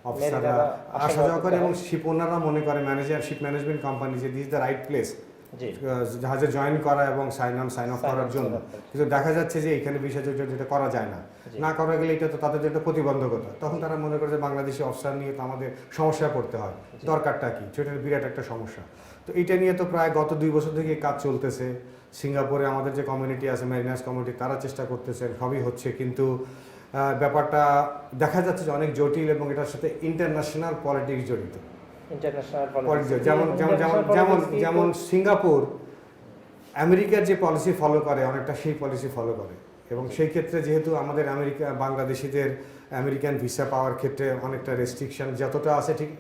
অফিসাররা আসা যাওয়া করে এবং শিপ ওনাররা মনে করে শিপ ম্যানেজমেন্ট কোম্পানি যে দিস দ্য রাইট প্লেস জাহাজে জয়েন করা এবং সাইন অফ করার জন্য। কিন্তু দেখা যাচ্ছে যে এখানে বিষয় যেটা করা যায় না করা গেলে এটা তো তাদের একটা প্রতিবন্ধকতা। তখন তারা মনে করে যে বাংলাদেশি অফিসার নিয়ে তো আমাদের সমস্যায় পড়তে হয়, দরকারটা কি, সেটা বিরাট একটা সমস্যা। তো এটা নিয়ে তো প্রায় গত 2 বছর থেকে কাজ চলতেছে। সিঙ্গাপুরে আমাদের যে কমিউনিটি আছে, মেরিনার্স কমিউনিটি, তারা চেষ্টা করতেছেন, সবই হচ্ছে, কিন্তু ব্যাপারটা দেখা যাচ্ছে যে অনেক জটিল এবং এটার সাথে ইন্টারন্যাশনাল পলিটিক্স জড়িত। যেমন সিঙ্গাপুর আমেরিকার যে পলিসি ফলো করে অনেকটা সেই পলিসি ফলো করে, এবং সেই ক্ষেত্রে যেহেতু আমাদের বাংলাদেশিদের আমেরিকান ভিসা পাওয়ার ক্ষেত্রে অনেকটা রেস্ট্রিকশন যতটা আছে ঠিক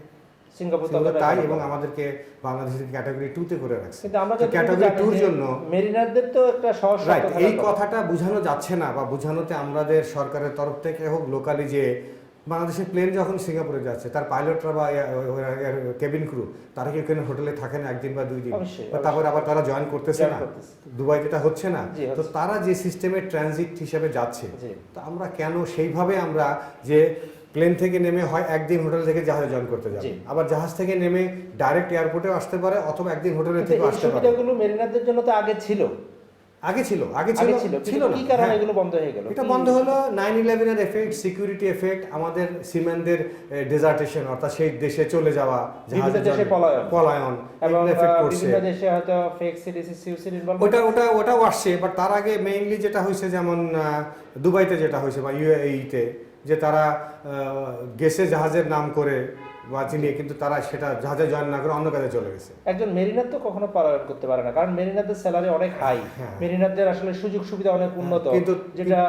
সিঙ্গাপুর তাই, এবং আমাদেরকে বাংলাদেশের ক্যাটাগরি 2-তে করে রাখছে। ক্যাটাগরি 2-র জন্য মেরিনারদের তো একটা সহজ রাইট, এই কথাটা বোঝানো যাচ্ছে না, বা বোঝানোতে আমাদের সরকারের তরফ থেকে হোক লোকালি, যে বাংলাদেশের প্লেন যখন সিঙ্গাপুরে যাচ্ছে তার পাইলটরা বা কেবিন ক্রু তারা কি ওখানে হোটেলে থাকে না 1 দিন বা 2 দিন, তারপর আবার তারা জয়েন করতেছে না, দুবাই যেটা হচ্ছে না। তো তারা যে সিস্টেমে ট্রানজিট হিসেবে যাচ্ছে, তো আমরা কেন সেইভাবে আমরা যে প্লেন থেকে নেমে হয় 1 দিন হোটেল থেকে জাহাজে জয়েন করতে যাবে, আবার জাহাজ থেকে নেমে ডাইরেক্ট এয়ারপোর্টেও আসতে পারে, অথবা 1 দিন হোটেলে থেকে আসতে পারে। এগুলো মেরিনারদের জন্য তো আগে ছিল কি কারণে এগুলো বন্ধ হয়ে গেল? এটা বন্ধ হলো 9/11 এর এফেক্ট, সিকিউরিটি এফেক্ট, আমাদের সিম্যানদের ডেজার্টেশন, অর্থাৎ সেই দেশে চলে যাওয়া, বিভিন্ন দেশে পলায়ন, এবং এফেক্ট করছে। বিভিন্ন দেশে হয়তো ফেক সিটিসি সিউসির ইনভলভমেন্ট, ওটাও আসছে। বাট তার আগে মেইনলি যেটা হয়েছে, যেমন দুবাইতে যেটা হয়েছে বা ইউএইতে, যে তারা গেছে জাহাজের নাম করে বা চিনিয়ে, কিন্তু তারা সেটা জাহাজে জয়েন না করে অন্য কাজে চলে গেছে। একজন মেরিনার তো কখনো পলায়ন করতে পারে না, কারণ মেরিনারদের স্যালারি অনেক হাই, মেরিনারদের আসলে সুযোগ সুবিধা অনেক উন্নত, কিন্তু যেটা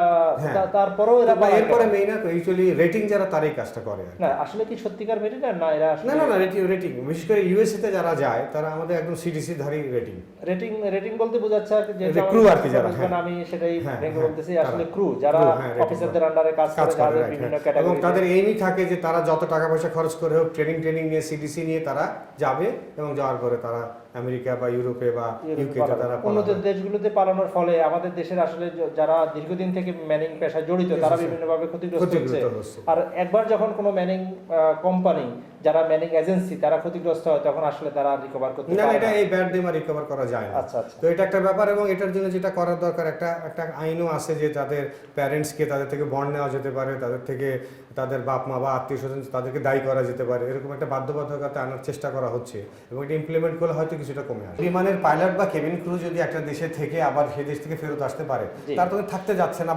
তারপরেও এরপরে মেরিনার অ্যাকচুয়ালি রেটিং যারা তারাই কাজটা করে না। আসলে কি সত্যিকার মেরিনার না এরা? না, রেটিং বিশেষ করে ইউএসএ তে যারা যায় তারা আমাদের একদম সিডিসি ধারী রেটিং বলতে বোঝাচ্ছে আর যে ক্রু আর কি, যারা আমি সেটাই ভেঙে বলতেছি, আসলে ক্রু যারা অফিসারদের আন্ডারে কাজ করে, যাদের বিভিন্ন ক্যাটাগরি, এবং তাদের এইমই থাকে যে তারা যত টাকা পয়সা খরচ করে হোক ট্রেনিং নিয়ে সিডিসি নিয়ে তারা যাবে, এবং যাওয়ার পরে তারা আমেরিকা বা ইউরোপে বা ইউকেতে তারা উন্নত দেশগুলোতে পালানোর ফলে আমাদের দেশের আসলে যারা দীর্ঘদিন থেকে ম্যানিং পেশায় জড়িত তারা বিভিন্নভাবে ক্ষতিগ্রস্ত হচ্ছে। আর একবার যখন কোনো ম্যানিং কোম্পানি, যারা ম্যানিং এজেন্সি, তারা ক্ষতিগ্রস্ত হয়, তখন আসলে তারা রিকভার করতে পারে না। এটা এই ব্যাড ডেমা রিকভার করা যায় না। আচ্ছা। তো এটা একটা ব্যাপার, এবং এটার জন্য যেটা করার দরকার, একটা আইনও আছে যে তাদের প্যারেন্টসকে তাদের থেকে বন্ড নেওয়া যেতে পারে, তাদের থেকে তাদের বাপ মা বা আত্মীয় স্বজন তাদেরকে দায়ী করা যেতে পারে, এরকম একটা বাধ্যবাধকতা আনার চেষ্টা করা হচ্ছে, এবং এটা ইমপ্লিমেন্ট করলে হয়তো কিছুটা কমে আসবে। বিমানের পাইলট বা কেবিন ক্রু যদি একটা দেশে থেকে আবার সেই দেশ থেকে ফেরত আসতে পারে, তার তো থাকতে যাচ্ছে না,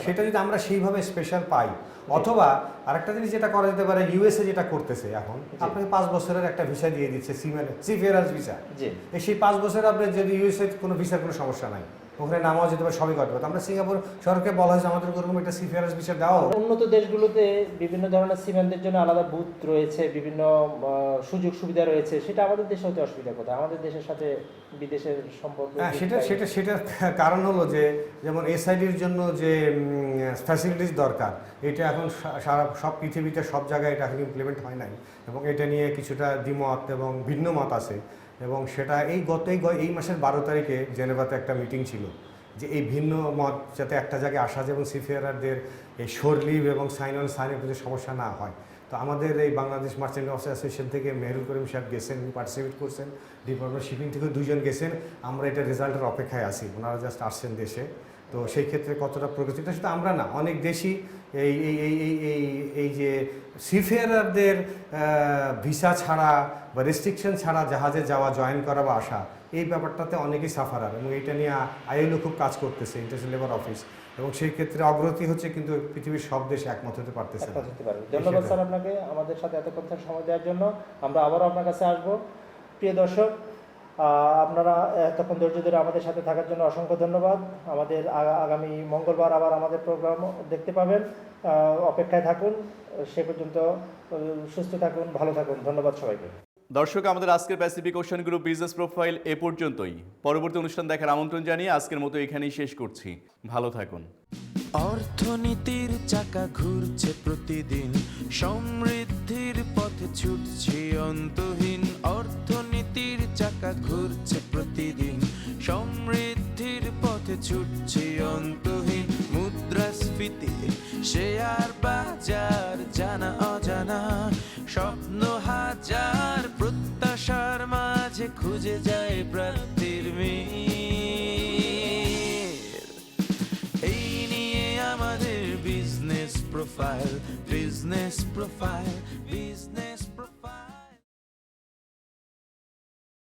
সেটা যদি আমরা সেইভাবে স্পেশাল পাই, অথবা আরেকটা জিনিস যেটা করা যেতে পারে, ইউএসএ যেটা করতেছে এখন, আপনাকে 5 বছরের একটা ভিসা দিয়ে দিচ্ছে, সিফেয়ারার্স ভিসা। সেই 5 বছর আপনার যদি ইউএসএ কোনো ভিসার কোনো সমস্যা নাই, ওখানে নামাও যেতে পারে, সবই করতে পারে। আমরা সিঙ্গাপুর সরকারকে বলা হয়েছে আমাদের ওরকম একটা সিফেয়ারার্স ভিসা দাও। উন্নত দেশগুলোতে বিভিন্ন ধরনের সিমেন্টের জন্য আলাদা বুথ রয়েছে, বিভিন্ন সুযোগ সুবিধা রয়েছে, সেটা আমাদের দেশে হতে অসুবিধা কোথায়? আমাদের দেশের সাথে বিদেশের সম্পর্ক, সেটার কারণ হলো যে, যেমন এসআইডির জন্য যে ফ্যাসিলিটিস দরকার, এটা এখন সব পৃথিবীতে সব জায়গায় এটা এখন ইমপ্লিমেন্ট হয় নাই, এবং এটা নিয়ে কিছুটা দ্বিমত এবং ভিন্ন মত আছে। এবং সেটা এই মাসের 12 তারিখে জেনেভাতে একটা মিটিং ছিল, যে এই ভিন্ন মত যাতে একটা জায়গায় আসা যায় এবং সিফেয়ারদের এই শোর লিভ এবং সাইনের প্রতি সমস্যা না হয়। তো আমাদের এই বাংলাদেশ মার্চেন্ট অ্যাসোসিয়েশন থেকে মেহরুল করিম সাহেব গেছেন, পার্টিসিপেট করছেন, ডিপার্টমেন্ট শিপিং থেকে 2 জন গেছেন। আমরা এটা রেজাল্টের অপেক্ষায় আছি, ওনারা জাস্ট আসছেন দেশে। তো সেই ক্ষেত্রে কতটা প্রগতি, শুধু আমরা না, অনেক দেশই এই যে সিফেয়ারদের ভিসা ছাড়া বা রেস্ট্রিকশন ছাড়া জাহাজে যাওয়া, জয়েন করা বা আসা, এই ব্যাপারটাতে অনেকেই সাফারার, এবং এটা নিয়ে আইএলও খুব কাজ করতেছে, ইন্টারন্যাশনাল লেবার অফিস, এবং সেই ক্ষেত্রে অগ্রগতি হচ্ছে, কিন্তু পৃথিবীর সব দেশ একমত হতে পারতেছে না। ধন্যবাদ স্যার আপনাকে আমাদের সাথে এতক্ষণ সময় দেওয়ার জন্য। আমরা আবারও আপনার কাছে আসবো। প্রিয় দর্শক, আপনারা এতক্ষণ ধৈর্য ধরে আমাদের সাথে থাকার জন্য অসংখ্য ধন্যবাদ। আমাদের আগামী মঙ্গলবার আবার আমাদের প্রোগ্রাম দেখতে পাবেন, অপেক্ষায় থাকুন। সে পর্যন্ত সুস্থ থাকুন, ভালো থাকুন। ধন্যবাদ সবাইকে। দর্শক, আমাদের আজকের Pacific Ocean group business profile এ পর্যন্তই। পরবর্তী অনুষ্ঠান দেখার আমন্ত্রণ জানিয়ে আজকের মতো এখানেই শেষ করছি। ভালো থাকুন। অর্থনীতির চাকা ঘুরছে প্রতিদিন, সমৃদ্ধির পথে ছুটছে অন্তহীন। অর্থনীতির চাকা ঘুরছে প্রতিদিন, সমৃদ্ধির পথে ছুটছে অন্তহীন। মুদ্রাস্ফীতি শেয়ার বাজার জানা অজানা স্বপ্ন হাজার প্রত্যাশার মাঝে খুঁজে যায় প্রাপ্তির মিল। এই নিয়ে আমাদের business profile, business profile, business